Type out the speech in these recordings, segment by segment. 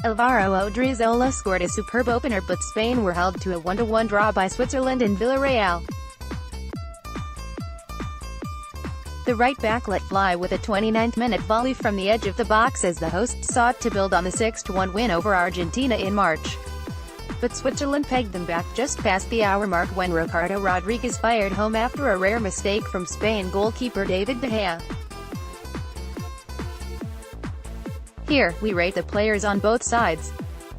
Alvaro Odriozola scored a superb opener, but Spain were held to a 1-1 draw by Switzerland in Villarreal. The right back let fly with a 29th-minute volley from the edge of the box as the hosts sought to build on the 6-1 win over Argentina in March. But Switzerland pegged them back just past the hour mark when Ricardo Rodriguez fired home after a rare mistake from Spain goalkeeper David De Gea. Here, we rate the players on both sides.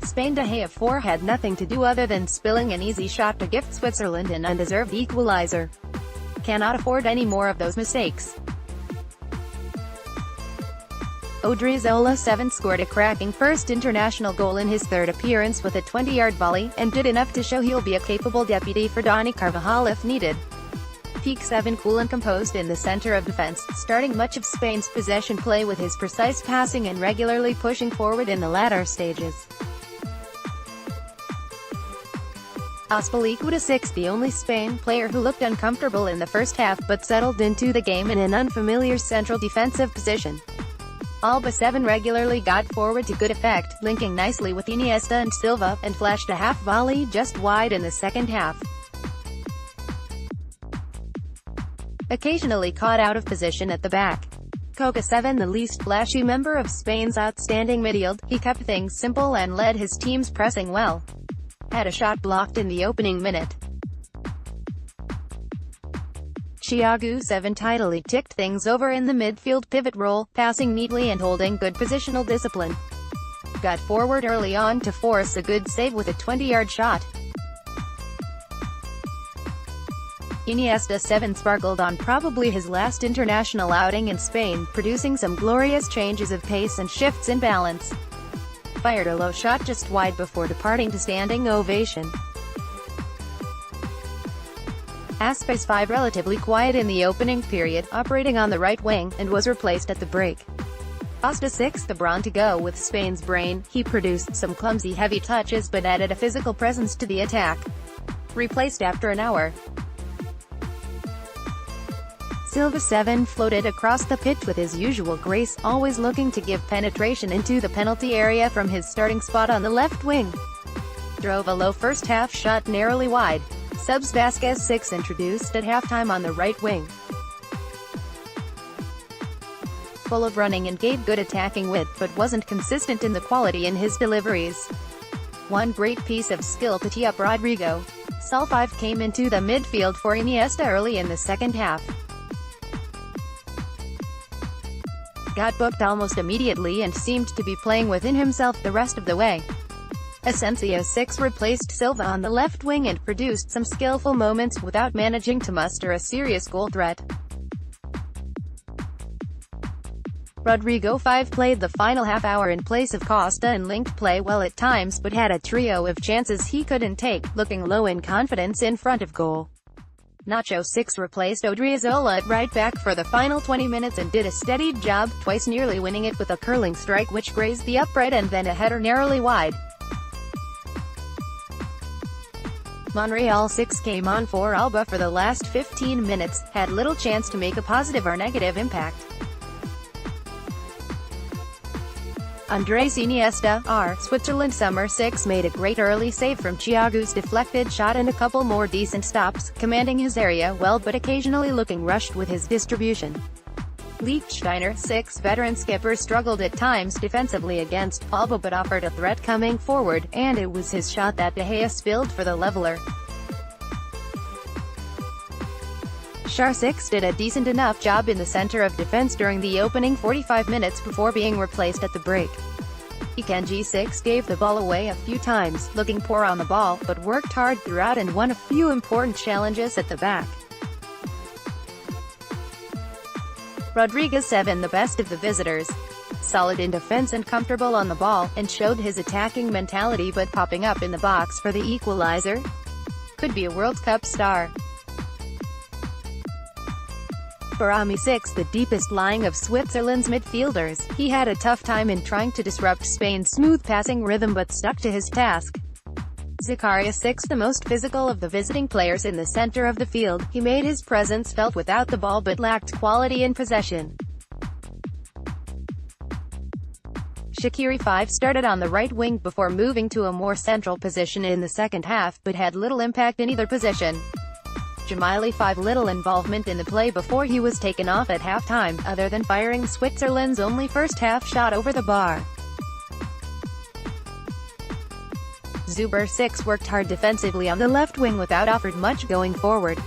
Spain. De Gea 4 had nothing to do other than spilling an easy shot to gift Switzerland an undeserved equalizer. Cannot afford any more of those mistakes. Odriozola 7 scored a cracking first international goal in his third appearance with a 20-yard volley, and did enough to show he'll be a capable deputy for Dani Carvajal if needed. Peak 7 cool and composed in the center of defense, starting much of Spain's possession play with his precise passing and regularly pushing forward in the latter stages. Azpilicueta 6, the only Spain player who looked uncomfortable in the first half but settled into the game in an unfamiliar central defensive position. Alba 7 regularly got forward to good effect, linking nicely with Iniesta and Silva, and flashed a half volley just wide in the second half. Occasionally caught out of position at the back. Coca 7, the least flashy member of Spain's outstanding midfield, he kept things simple and led his team's pressing well. Had a shot blocked in the opening minute. Thiago 7 tidily ticked things over in the midfield pivot role, passing neatly and holding good positional discipline. Got forward early on to force a good save with a 20-yard shot. Iniesta 7 sparkled on probably his last international outing in Spain, producing some glorious changes of pace and shifts in balance. Fired a low shot just wide before departing to standing ovation. Aspas 5 relatively quiet in the opening period, operating on the right wing, and was replaced at the break. Costa 6, the brawn to go with Spain's brain, he produced some clumsy heavy touches but added a physical presence to the attack. Replaced after an hour. Silva 7 floated across the pitch with his usual grace, always looking to give penetration into the penalty area from his starting spot on the left wing. Drove a low first half shot narrowly wide. Subs Vasquez 6 introduced at halftime on the right wing. Full of running and gave good attacking width but wasn't consistent in the quality in his deliveries. One great piece of skill to tee up Rodrigo. Sol 5 came into the midfield for Iniesta early in the second half. Got booked almost immediately and seemed to be playing within himself the rest of the way. Asensio 6 replaced Silva on the left wing and produced some skillful moments without managing to muster a serious goal threat. Rodrigo 5 played the final half hour in place of Costa and linked play well at times but had a trio of chances he couldn't take, looking low in confidence in front of goal. Nacho 6 replaced Odriozola at right back for the final 20 minutes and did a steady job, twice nearly winning it with a curling strike which grazed the upright and then a header narrowly wide. Monreal 6 came on for Alba for the last 15 minutes, had little chance to make a positive or negative impact. Andres Iniesta, Switzerland Summer 6 made a great early save from Thiago's deflected shot and a couple more decent stops, commanding his area well but occasionally looking rushed with his distribution. Lichtsteiner 6 veteran skipper struggled at times defensively against Alba but offered a threat coming forward, and it was his shot that De Gea spilled for the leveler. Schär 6 did a decent enough job in the center of defense during the opening 45 minutes before being replaced at the break. Ikanji 6 gave the ball away a few times, looking poor on the ball, but worked hard throughout and won a few important challenges at the back. Rodriguez 7 the best of the visitors. Solid in defense and comfortable on the ball, and showed his attacking mentality but popping up in the box for the equalizer. Could be a World Cup star. Barami 6 the deepest lying of Switzerland's midfielders, he had a tough time in trying to disrupt Spain's smooth passing rhythm but stuck to his task. Zakaria 6 the most physical of the visiting players in the center of the field, he made his presence felt without the ball but lacked quality in possession. Shaqiri 5 started on the right wing before moving to a more central position in the second half, but had little impact in either position. Jamili 5 little involvement in the play before he was taken off at halftime, other than firing Switzerland's only first-half shot over the bar. Zuber 6 worked hard defensively on the left wing without offered much going forward.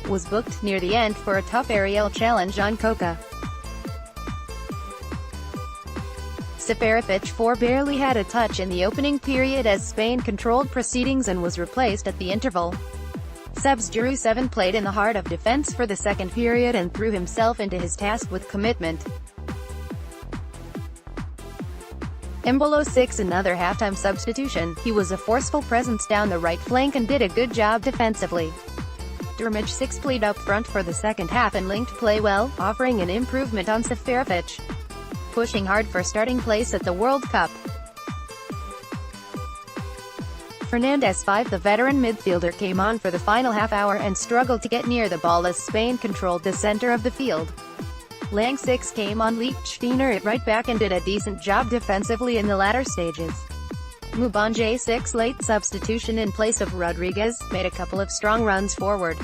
Was booked near the end for a tough aerial challenge on Coca. Seferovic 4 barely had a touch in the opening period as Spain controlled proceedings and was replaced at the interval. Sebs Giroud 7 played in the heart of defense for the second period and threw himself into his task with commitment. Embolo 6 another halftime substitution. He was a forceful presence down the right flank and did a good job defensively. Dermage 6 played up front for the second half and linked play well, offering an improvement on Seferovic, pushing hard for starting place at the World Cup. Fernandes 5 the veteran midfielder came on for the final half hour and struggled to get near the ball as Spain controlled the center of the field. Lang 6 came on Lichtsteiner at right back and did a decent job defensively in the latter stages. Mubanje 6 late substitution in place of Rodriguez, made a couple of strong runs forward.